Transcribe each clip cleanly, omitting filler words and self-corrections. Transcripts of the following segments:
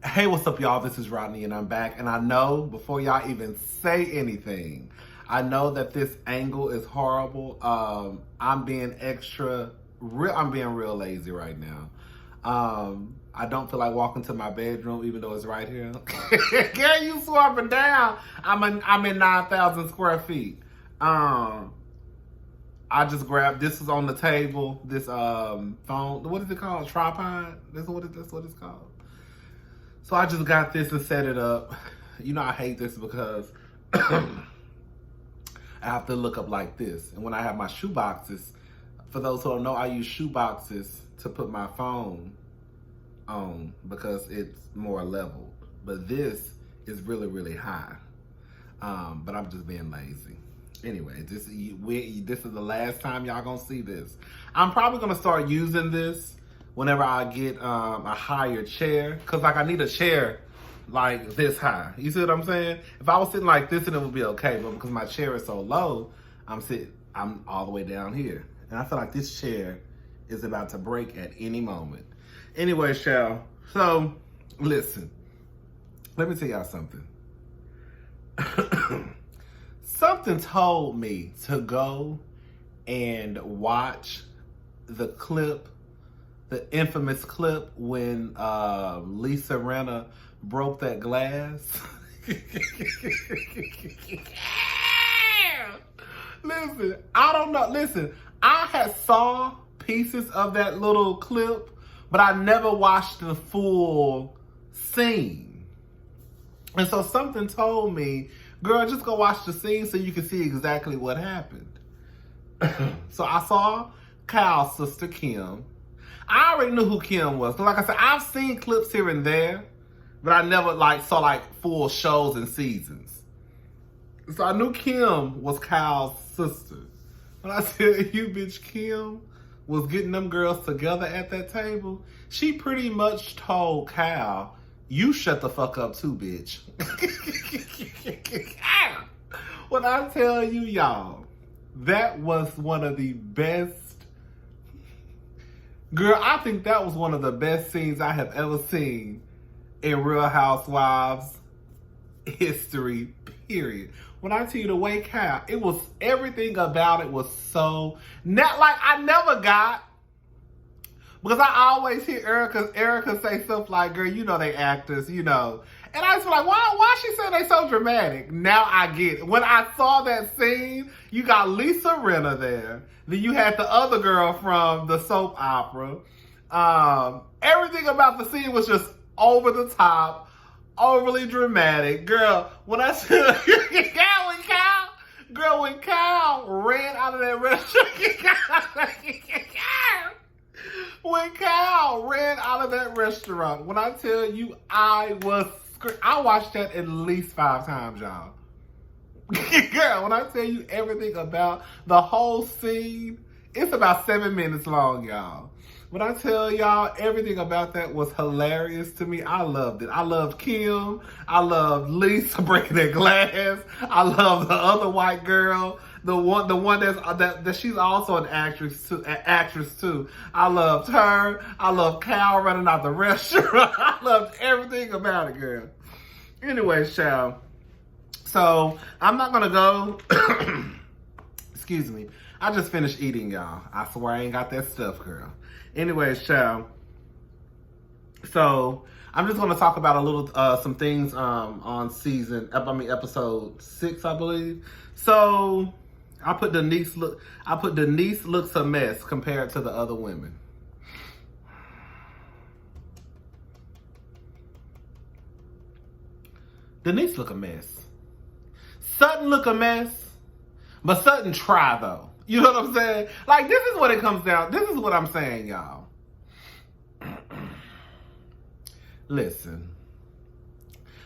Hey, what's up, y'all? This is Rodney, and I'm back. And I know, before y'all even say anything, I know that this angle is horrible. I'm being I'm being real lazy right now. I don't feel like walking to my bedroom, even though it's right here. Girl, you swapping down. I'm in 9,000 square feet. I just grabbed, this is on the table, this phone, what is it called? Tripod? That's what it's called. So I just got this and set it up. You know I hate this because I have to look up like this. And when I have my shoe boxes, for those who don't know, I use shoe boxes to put my phone on because it's more leveled. But this is really, really high. But I'm just being lazy. Anyway, this is the last time y'all gonna see this. I'm probably gonna start using this whenever I get a higher chair, cause like I need a chair like this high. You see what I'm saying? If I was sitting like this, then it would be okay. But because my chair is so low, I'm all the way down here, and I feel like this chair is about to break at any moment. Anyway, Shell. So listen, let me tell y'all something. Something told me to go and watch the clip, the infamous clip when Lisa Rinna broke that glass. Listen, I don't know. Listen, I had saw pieces of that little clip, but I never watched the full scene. And so something told me, girl, just go watch the scene so you can see exactly what happened. So I saw Kyle's sister, Kim. I already knew who Kim was. Like I said, I've seen clips here and there, but I never saw full shows and seasons. So I knew Kim was Kyle's sister. When I tell you, bitch, Kim was getting them girls together at that table, she pretty much told Kyle, you shut the fuck up too, bitch. When I tell you, y'all, that was one of the best. Girl, I think that was one of the best scenes I have ever seen in Real Housewives history, period. When I tell you the way Kyle, it was, everything about it was so, not like I never got, because I always hear Erica say stuff like, girl, you know they actors, you know. And I was like, why she say they so dramatic? Now I get it. When I saw that scene, you got Lisa Rinna there. Then you had the other girl from the soap opera. Everything about the scene was just over the top, overly dramatic. Girl, when I said, when Kyle ran out of that restaurant, when Kyle ran out of that restaurant, when I tell you I watched that at least 5 times, y'all. Girl, when I tell you everything about the whole scene, it's about 7 minutes long, y'all. When I tell y'all everything about that was hilarious to me, I loved it. I loved Kim. I loved Lisa breaking that glass. I love the other white girl. The one that she's also an actress too. I loved her. I loved Kyle running out the restaurant. I loved everything about it, girl. Anyway, child. So I'm not gonna go. Excuse me. I just finished eating, y'all. I swear I ain't got that stuff, girl. Anyway, child. So I'm just gonna talk about a little some things on episode 6, I believe. So I put Denise looks a mess compared to the other women. Denise look a mess. Sutton look a mess, but Sutton try though. You know what I'm saying? Like, this is what it comes down. This is what I'm saying, y'all. Listen.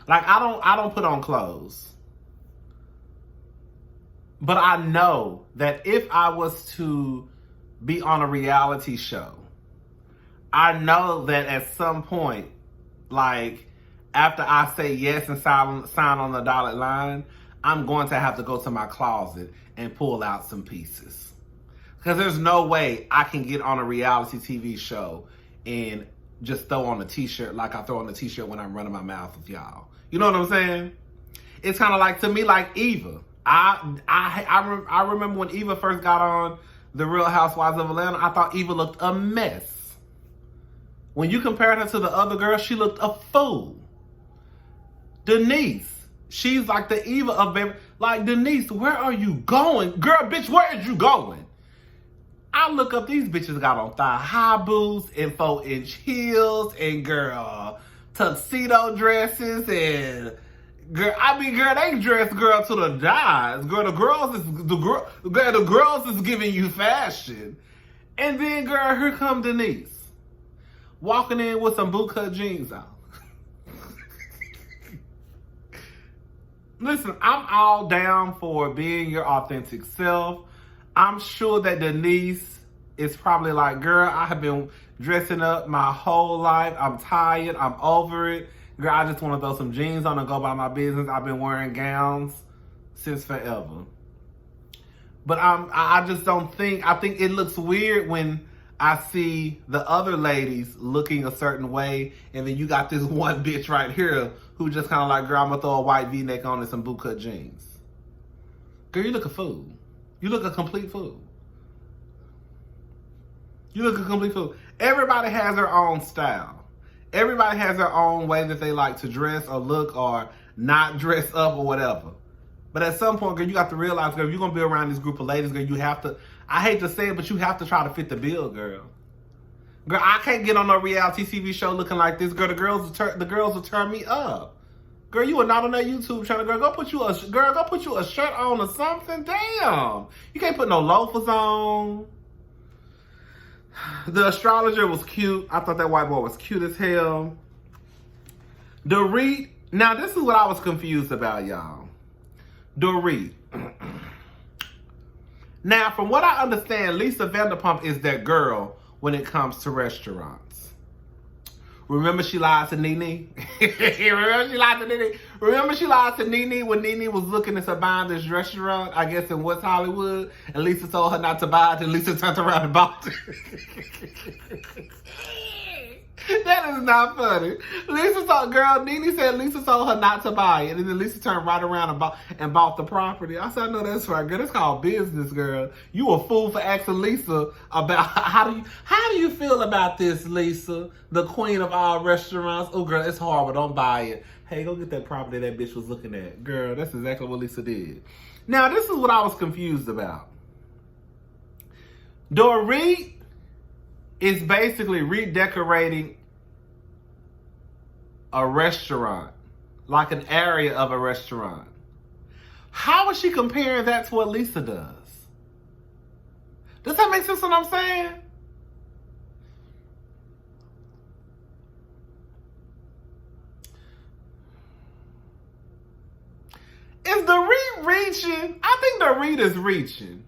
Like, I don't put on clothes. But I know that if I was to be on a reality show, I know that at some point, like, after I say yes and sign on the dotted line, I'm going to have to go to my closet and pull out some pieces. Because there's no way I can get on a reality TV show and just throw on a t-shirt like I throw on a t-shirt when I'm running my mouth with y'all. You know what I'm saying? It's kind of like, to me, like Eva. I remember when Eva first got on The Real Housewives of Atlanta, I thought Eva looked a mess. When you compared her to the other girls, she looked a fool. Denise, she's like the Eva of Beverly. Like, Denise, where are you going? Girl, bitch, where is you going? I look up, these bitches got on thigh-high boots and 4-inch heels and, girl, tuxedo dresses and, girl, they dress, girl, to the dies. Girl, the girls is giving you fashion. And then, girl, here come Denise, walking in with some bootcut jeans on. Listen, I'm all down for being your authentic self. I'm sure that Denise is probably like, girl, I have been dressing up my whole life. I'm tired. I'm over it. Girl, I just want to throw some jeans on and go about my business. I've been wearing gowns since forever. But I just don't think, I think it looks weird when I see the other ladies looking a certain way, and then you got this one bitch right here who just kind of like, girl, I'm going to throw a white V-neck on and some bootcut jeans. Girl, you look a fool. You look a complete fool. You look a complete fool. Everybody has their own style. Everybody has their own way that they like to dress or look or not dress up or whatever. But at some point, girl, you got to realize, girl, if you're going to be around this group of ladies, girl, you have to, I hate to say it, but you have to try to fit the bill, girl. Girl, I can't get on a reality TV show looking like this. Girl, the girls will turn me up. Girl, you are not on that YouTube channel. Girl, go put you a shirt on or something. Damn. You can't put no loafers on. The astrologer was cute. I thought that white boy was cute as hell. Dorit. Now, this is what I was confused about, y'all. Dorit. Now, from what I understand, Lisa Vanderpump is that girl when it comes to restaurants. Remember she lied to Nene? Remember she lied to Nene? Remember she lied to Nene when Nene was looking at buying this restaurant, I guess in West Hollywood, and Lisa told her not to buy it, and Lisa turned around and bought it. That is not funny. Nene said Lisa told her not to buy it, and then Lisa turned right around and bought the property. I said, I know that's right, girl. That's called business, girl. You a fool for asking Lisa about how do you feel about this, Lisa, the queen of all restaurants? Oh, girl, it's horrible. Don't buy it. Hey, go get that property that bitch was looking at. Girl, that's exactly what Lisa did. Now, this is what I was confused about. Dorit is basically redecorating a restaurant, like an area of a restaurant. How is she comparing that to what Lisa does? Does that make sense what I'm saying? Is Dorit reaching? I think Dorit is reaching.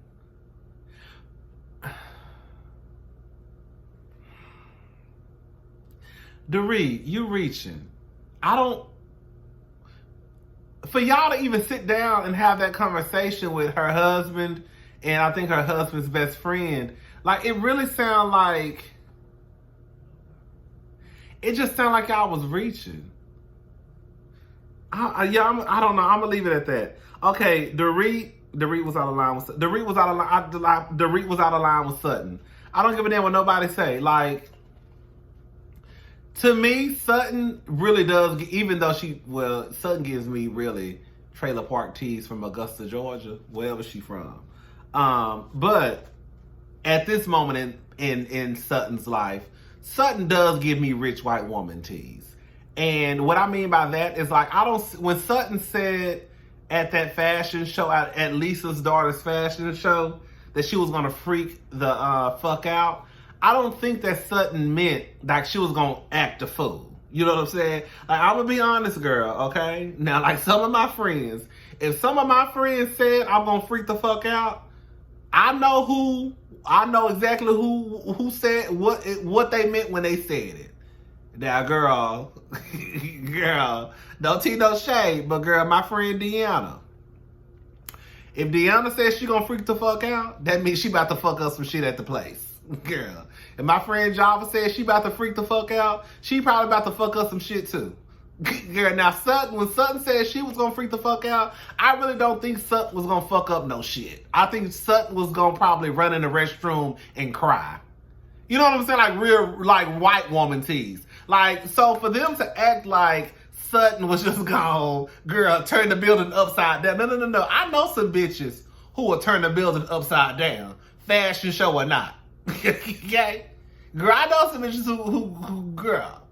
Dorit, you reaching. For y'all to even sit down and have that conversation with her husband, and I think her husband's best friend, like, it really sound like, it just sound like y'all was reaching. I don't know. I'm gonna leave it at that. Okay, Dorit was out of line with Dorit was out of line with Sutton. I don't give a damn what nobody say. Like, to me, Sutton really does, even though Sutton gives me really trailer park tees from Augusta, Georgia, wherever she from. But at this moment in Sutton's life, Sutton does give me rich white woman tees. And what I mean by that is, like, when Sutton said at that fashion show, at Lisa's daughter's fashion show, that she was gonna freak the fuck out, I don't think that Sutton meant like she was gonna act a fool. You know what I'm saying? Like, I'm gonna be honest, girl, okay? Now, like, some of my friends, if some of my friends said I'm gonna freak the fuck out, I know exactly who said what they meant when they said it. Now, girl, don't tease no shade, but girl, my friend Deanna. If Deanna says she gonna freak the fuck out, that means she about to fuck up some shit at the place. Girl. And my friend Java said she about to freak the fuck out. She probably about to fuck up some shit too. Girl, now Sutton, when Sutton said she was gonna freak the fuck out, I really don't think Sutton was gonna fuck up no shit. I think Sutton was gonna probably run in the restroom and cry. You know what I'm saying? Like real, like white woman tease. Like, so for them to act like Sutton was just gonna, girl, turn the building upside down. No. I know some bitches who will turn the building upside down, fashion show or not. Okay? Girl, I know some bitches who girl.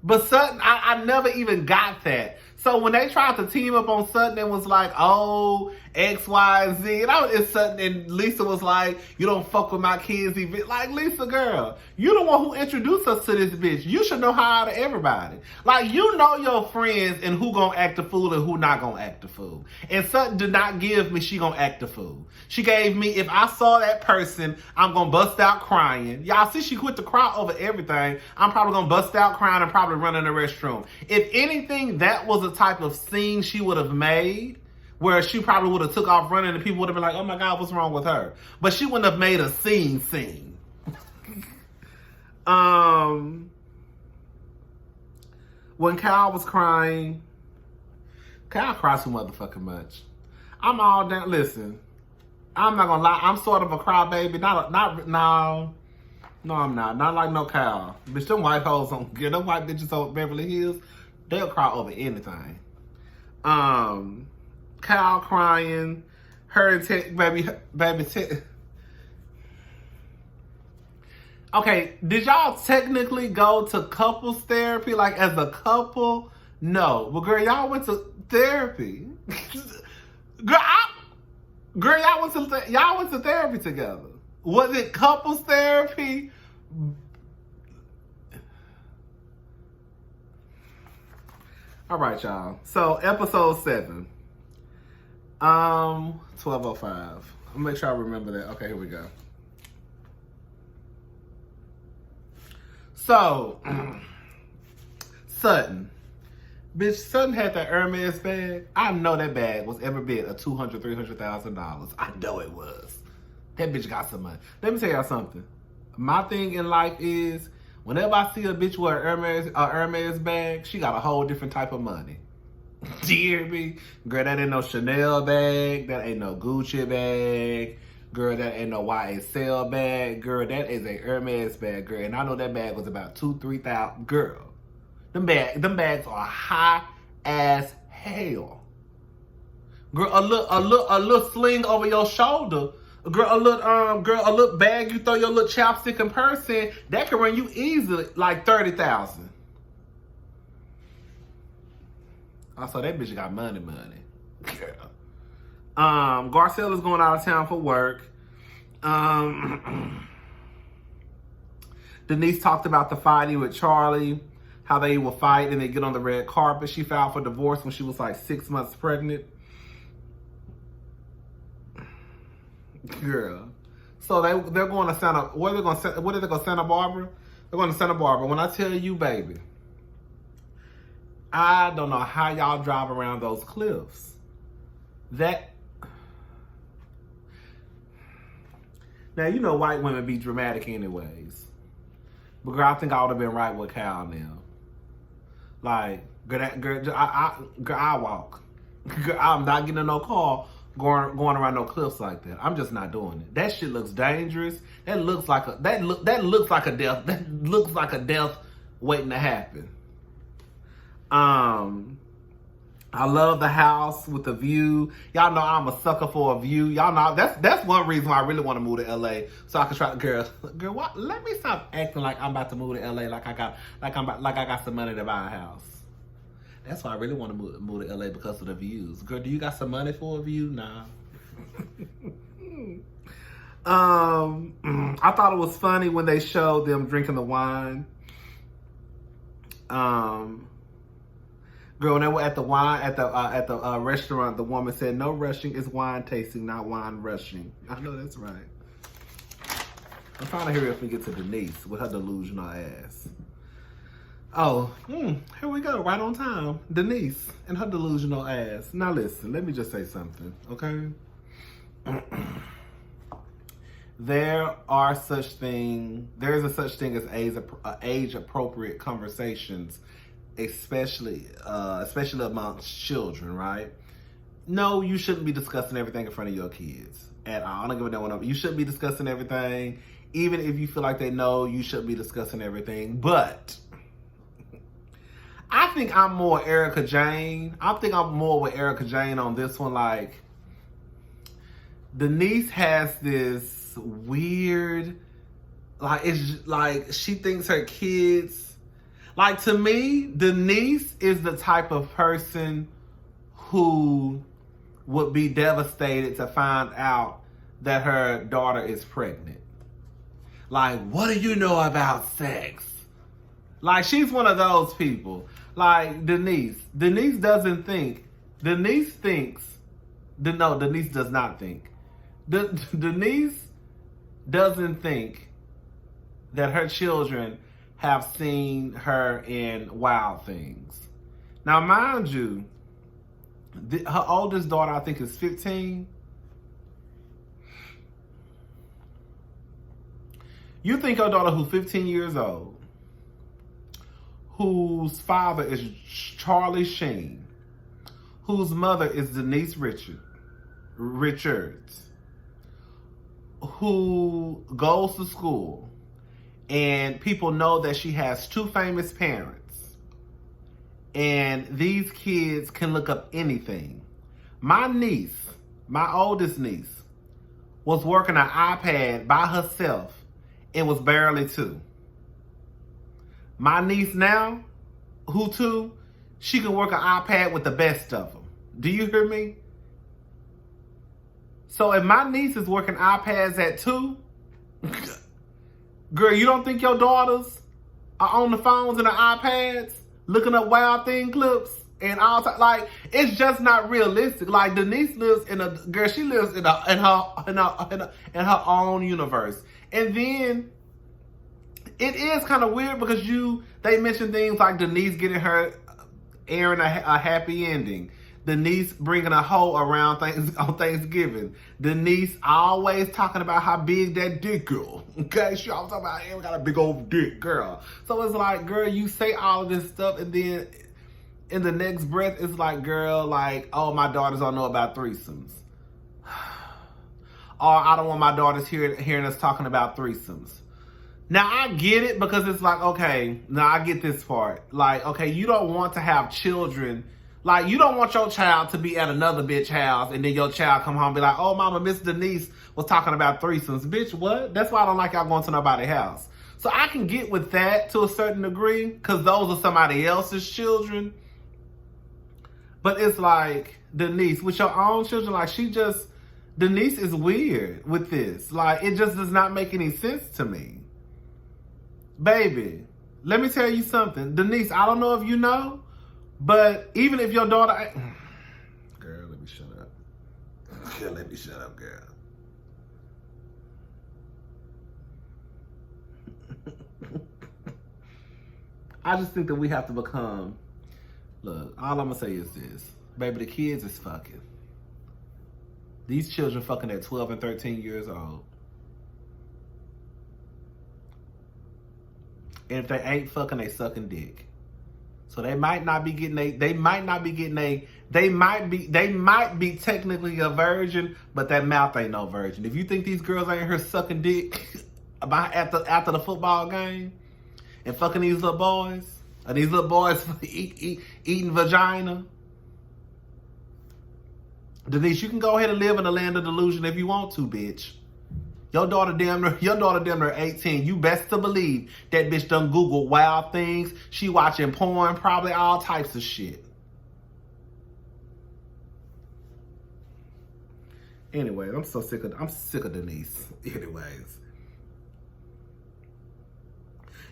But Sutton, I never even got that. So when they tried to team up on Sutton, it was like, oh, X, Y, and Z. And Sutton and Lisa was like, you don't fuck with my kids. Like, Lisa, girl, you the one who introduced us to this bitch. You should know her out of everybody. Like, you know your friends and who gonna act the fool and who not gonna act the fool. And Sutton did not give me she gonna act the fool. She gave me, if I saw that person, I'm gonna bust out crying. Y'all see she quit to cry over everything. I'm probably gonna bust out crying and probably run in the restroom. If anything, that was a type of scene she would have made where she probably would have took off running and people would have been like, oh my God, what's wrong with her? But she wouldn't have made a scene. When Kyle was crying, Kyle cried so motherfucking much. I'm all down. Listen, I'm not gonna lie. I'm sort of a crybaby. No, I'm not. Not like no Kyle. Bitch, them white hoes don't get them white bitches on Beverly Hills. They'll cry over anything. Kyle crying, her and baby. Okay, did y'all technically go to couples therapy, like as a couple? No, but girl, y'all went to therapy. Girl, y'all went to therapy together. Was it couples therapy? All right, y'all. So episode 7. 12:05. I'll make sure I remember that. Okay, here we go. So, Sutton. Bitch, Sutton had that Hermes bag. I know that bag was every bit of $200,000, $300,000. I know it was. That bitch got some money. Let me tell y'all something. My thing in life is, whenever I see a bitch with a Hermes bag, she got a whole different type of money. Do you hear me? Girl, that ain't no Chanel bag. That ain't no Gucci bag. Girl, that ain't no YSL bag. Girl, that is a Hermes bag, girl. And I know that bag was about $2,000-$3,000. Girl, them bags are high as hell. Girl, a little sling over your shoulder. Girl, a little bag you throw your little chapstick and purse in, that can run you easily like $30,000. Also, that bitch got money. Girl. Garcella's going out of town for work. Denise talked about the fighting with Charlie, how they will fight and they get on the red carpet. She filed for divorce when she was like 6 months pregnant. Girl. So they're going to Santa. What are they going to Santa Barbara? They're going to Santa Barbara. When I tell you, baby, I don't know how y'all drive around those cliffs. Now, you know white women be dramatic anyways. But girl, I think I would have been right with Cal now. Like, girl, I walk. Girl, I'm not getting in no car going around no cliffs like that. I'm just not doing it. That shit looks dangerous. That looks like a death. That looks like a death waiting to happen. I love the house with the view. Y'all know I'm a sucker for a view. Y'all know that's one reason why I really want to move to LA, so I can try. Girl, what? Let me stop acting like I'm about to move to LA, like I got some money to buy a house. That's why I really want to move to LA, because of the views. Girl, do you got some money for a view? Nah. I thought it was funny when they showed them drinking the wine. Girl, when they were at the restaurant, the woman said, "No rushing, it's wine tasting, not wine rushing." I know that's right. I'm trying to hurry up and get to Denise with her delusional ass. Oh, here we go, right on time. Denise and her delusional ass. Now listen, let me just say something, okay? there is a such thing as age appropriate conversations, especially amongst children, right? No, you shouldn't be discussing everything in front of your kids at all. I don't give a damn. You shouldn't be discussing everything, even if you feel like they know. You shouldn't be discussing everything. But I think I'm more Erica Jane. I think I'm more with Erica Jane on this one. Like, Denise has this weird, like, it's like she thinks her kids, like, to me, Denise is the type of person who would be devastated to find out that her daughter is pregnant. Like, what do you know about sex? Like, she's one of those people. Like, Denise doesn't think. Denise does not think. Denise doesn't think that her children have seen her in Wild Things. Now, mind you, her oldest daughter, I think, is 15. You think your daughter, who's 15 years old, whose father is Charlie Sheen, whose mother is Denise Richards, who goes to school, and people know that she has two famous parents, and these kids can look up anything. My niece, my oldest niece, was working an iPad by herself and was barely 2. My niece now, who 2, she can work an iPad with the best of them. Do you hear me? So if my niece is working iPads at 2, girl, you don't think your daughters are on the phones and the iPads looking up Wild Thing clips and all time? Like, it's just not realistic. Like, Denise lives in her own universe. And then it is kind of weird because they mention things like Denise getting her airing a happy ending. Denise bringing a hoe around on Thanksgiving. Denise always talking about how big that dick girl. Okay, she always talking about, Aaron got a big old dick, girl. So it's like, girl, you say all of this stuff, and then in the next breath, it's like, girl, like, oh, my daughters don't know about threesomes. Or I don't want my daughters hearing us talking about threesomes. Now, I get it, because it's like, okay, now I get this part. Like, okay, you don't want to have children. Like, you don't want your child to be at another bitch house and then your child come home and be like, oh, mama, Miss Denise was talking about threesomes. Bitch, what? That's why I don't like y'all going to nobody's house. So I can get with that to a certain degree, because those are somebody else's children. But it's like, Denise, with your own children, like, Denise is weird with this. Like, it just does not make any sense to me. Baby, let me tell you something. Denise, I don't know if you know, but even if your daughter... Girl, let me shut up. Girl, let me shut up, girl. I just think that we have to become... Look, all I'm going to say is this. Baby, the kids is fucking. These children fucking at 12 and 13 years old. And if they ain't fucking, they sucking dick. So they might be technically a virgin, but that mouth ain't no virgin. If you think these girls ain't here sucking dick after the football game and fucking these little boys, or these little boys eating vagina, Denise, you can go ahead and live in the land of delusion if you want to, bitch. Your daughter damn near 18. You best to believe that bitch done Google Wild Things. She watching porn, probably all types of shit. Anyway, I'm sick of Denise. Anyways.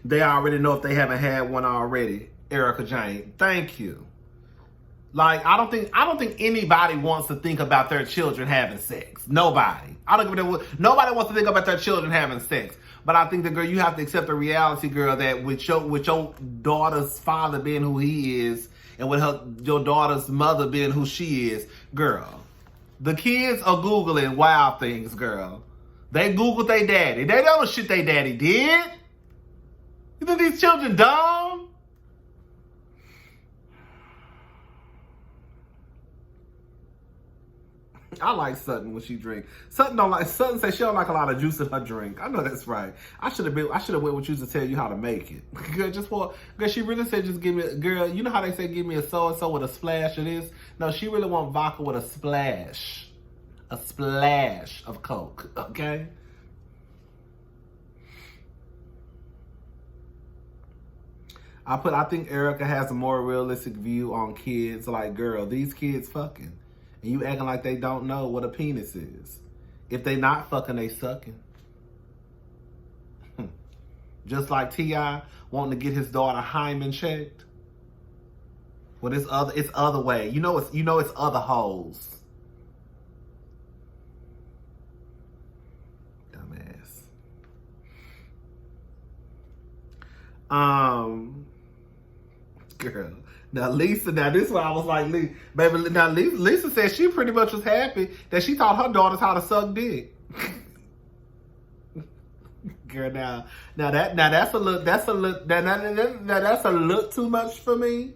They already know if they haven't had one already. Erica Jane. Thank you. Like, I don't think anybody wants to think about their children having sex. Nobody. Nobody wants to think about their children having sex. But I think that, girl, you have to accept the reality, girl, that with your daughter's father being who he is, and with your daughter's mother being who she is, girl, the kids are Googling Wild Things, girl. They Googled their daddy. They don't know shit they daddy did. You think these children dumb? I like Sutton when she drink. Sutton say she don't like a lot of juice in her drink. I know that's right. I should have went with you to tell you how to make it. Girl, she really said just give me girl, you know how they say give me a so-and-so with a splash of this? No, she really want vodka with a splash. A splash of Coke, okay? I think Erica has a more realistic view on kids. Like, girl, these kids fucking. And you acting like they don't know what a penis is. If they not fucking, they sucking. Just like T.I. wanting to get his daughter hymen checked. Well, it's other way. You know it's other hoes. Dumbass. Girl. Now Lisa, this is why I was like, baby. Now Lisa said she pretty much was happy that she taught her daughters how to suck dick. Girl, now that's a look too much for me.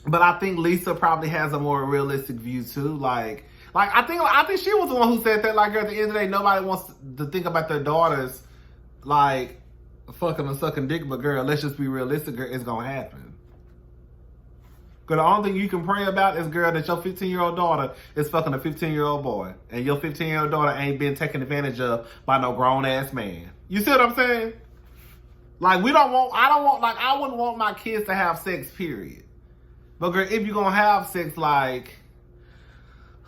But I think Lisa probably has a more realistic view too. Like I think she was the one who said that. Like, girl, at the end of the day, nobody wants to think about their daughters like fucking and sucking dick. But girl, let's just be realistic. Girl, it's gonna happen. Because the only thing you can pray about is, girl, that your 15-year-old daughter is fucking a 15-year-old boy. And your 15-year-old daughter ain't been taken advantage of by no grown-ass man. You see what I'm saying? Like, I wouldn't want my kids to have sex, period. But, girl, if you're going to have sex, like,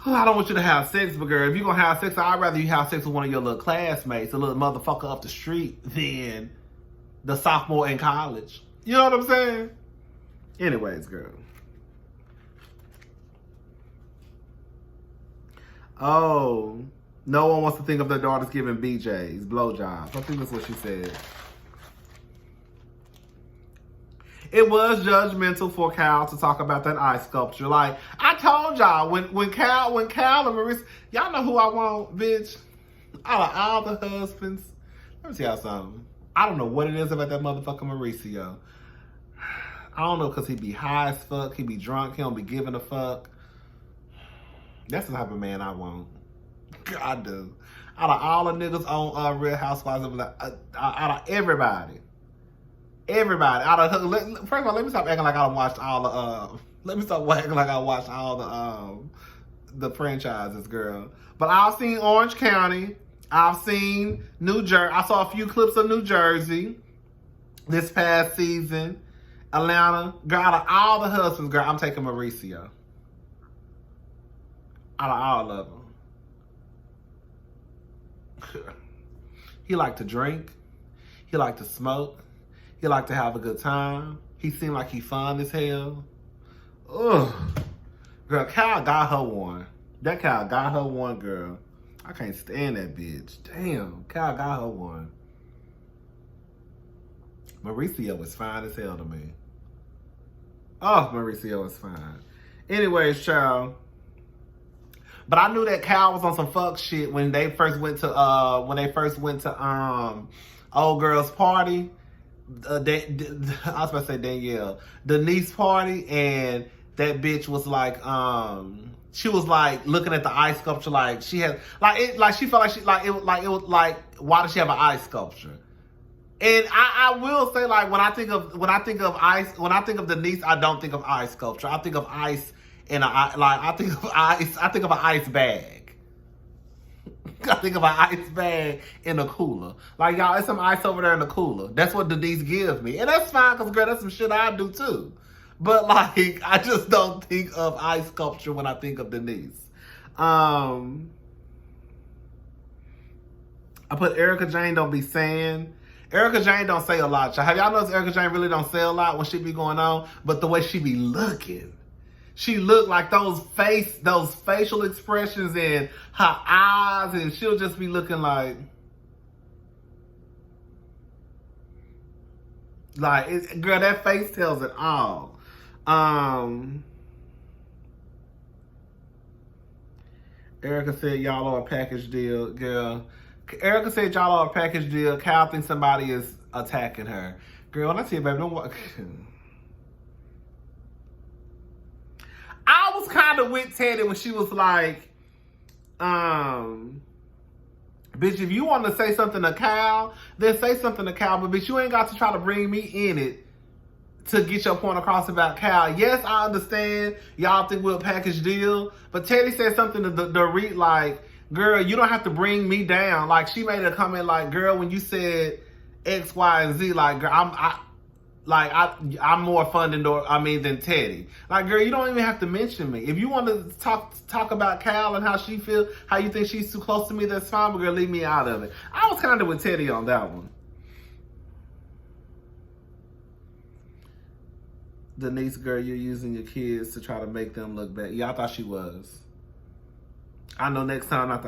I don't want you to have sex, but, girl, if you're going to have sex, I'd rather you have sex with one of your little classmates, a little motherfucker up the street, than the sophomore in college. You know what I'm saying? Anyways, girl. Oh, no one wants to think of their daughters giving BJs, blowjobs. I think that's what she said. It was judgmental for Cal to talk about that ice sculpture. Like, I told y'all, when Cal and Marissa, y'all know who I want, bitch. Out of all the husbands, let me tell y'all something. I don't know what it is about that motherfucker Mauricio. I don't know, because he be high as fuck, he be drunk, he don't be giving a fuck. That's the type of man I want. I do. Out of all the niggas on Real Housewives, out of everybody. First of all, let me stop acting like I watched all the. Let me stop acting like I watched all the franchises, girl. But I've seen Orange County. I've seen New Jersey. I saw a few clips of New Jersey this past season. Atlanta. Girl, out of all the husbands, girl, I'm taking Mauricio. Out of all of them. He liked to drink. He liked to smoke. He liked to have a good time. He seemed like he fun as hell. Ugh. Girl, Kyle got her one. That Kyle got her one, girl. I can't stand that bitch. Damn, Kyle got her one. Mauricio was fine as hell to me. Oh, Mauricio was fine. Anyways, child. But I knew that Cal was on some fuck shit when they first went to old girl's party. I was about to say Danielle, Denise party, and that bitch was like, she was like looking at the ice sculpture, like she had, she felt like it was like, why does she have an ice sculpture? And I will say, like, when I think of Denise, I don't think of ice sculpture. I think of ice I think of an ice bag. I think of an ice bag in a cooler. Like, y'all, there's some ice over there in the cooler. That's what Denise gives me. And that's fine, because, girl, that's some shit I do, too. But, like, I just don't think of ice sculpture when I think of Denise. I put Erica Jane don't be saying. Erica Jane don't say a lot. Have y'all noticed Erica Jane really don't say a lot when she be going on? But the way she be looking. She look like those facial expressions and her eyes, and she'll just be looking like girl, that face tells it all. Erica said y'all are a package deal, girl. Erica said y'all are a package deal. Cal thinks somebody is attacking her. Girl, when I tell you, baby, don't walk. I was kind of with Teddy when she was like, bitch, if you want to say something to Cal, then say something to Cal. But bitch, you ain't got to try to bring me in it to get your point across about Cal. Yes, I understand y'all think we're a package deal, but Teddy said something to the read like, girl, you don't have to bring me down. Like, she made a comment like, girl, when you said X, Y, and Z, like, girl, I'm more fun than Teddy. Like, girl, you don't even have to mention me. If you want to talk about Cal and how she feel, how you think she's too close to me, that's fine, but girl, leave me out of it. I was kind of with Teddy on that one. Denise, girl, you're using your kids to try to make them look bad. Yeah, I thought she was. I know next time not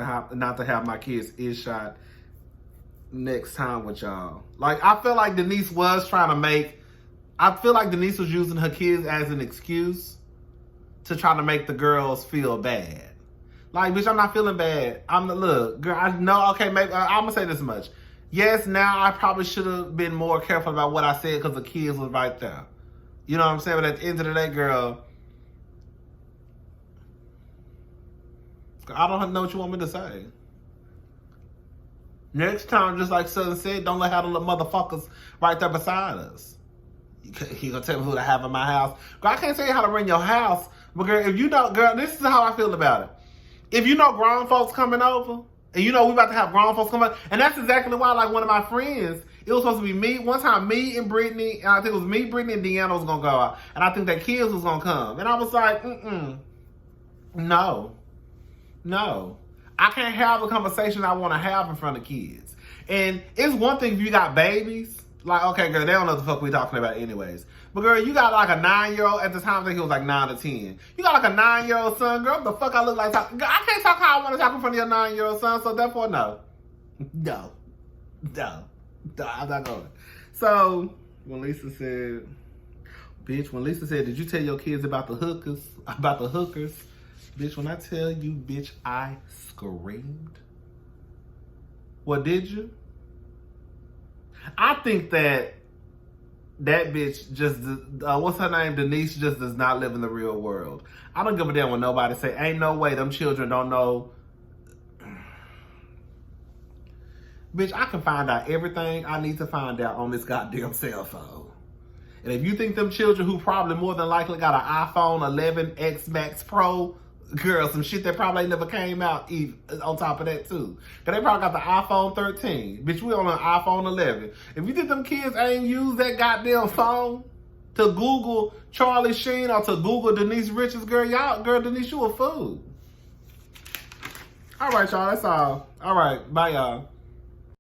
to have my kids earshot next time with y'all. Like, I feel like Denise was using her kids as an excuse to try to make the girls feel bad. Like, bitch, I'm not feeling bad. Look, girl, I know, okay, maybe, I'm gonna say this much. Yes, now I probably should have been more careful about what I said because the kids was right there. You know what I'm saying? But at the end of the day, girl, I don't know what you want me to say. Next time, just like Southern said, don't let have the little motherfuckers right there beside us. You gonna tell me who to have in my house? Girl, I can't tell you how to run your house, but girl, if you don't, girl, this is how I feel about it. If you know grown folks coming over, and you know we about to have grown folks coming over, and that's exactly why, like, one of my friends, it was supposed to be me. One time, me and Brittany, and I think it was me, Brittany, and Deanna was gonna go out, and I think that kids was gonna come, and I was like, no. I can't have a conversation I want to have in front of kids. And it's one thing if you got babies. Like, okay, girl, they don't know what the fuck we talking about anyways. But, girl, you got like a 9-year-old. At the time, I think he was like 9 or 10. You got like a 9-year-old son, girl. What the fuck I look like? Girl, I can't talk how I want to talk in front of your 9-year-old son. So, therefore, no. I'm not going. So, when Lisa said, did you tell your kids about the hookers? Bitch, when I tell you, bitch, I screamed. What, did you? I think that bitch just, what's her name? Denise just does not live in the real world. I don't give a damn what nobody say. Ain't no way them children don't know. Bitch, I can find out everything I need to find out on this goddamn cell phone. And if you think them children who probably more than likely got an iPhone 11 X Max Pro, girl, some shit that probably never came out on top of that too. Cause they probably got the iPhone 13. Bitch, we on an iPhone 11. If you think them kids ain't use that goddamn phone to Google Charlie Sheen or to Google Denise Richards, girl, Denise, you a fool. All right, y'all, that's all. All right, bye, y'all.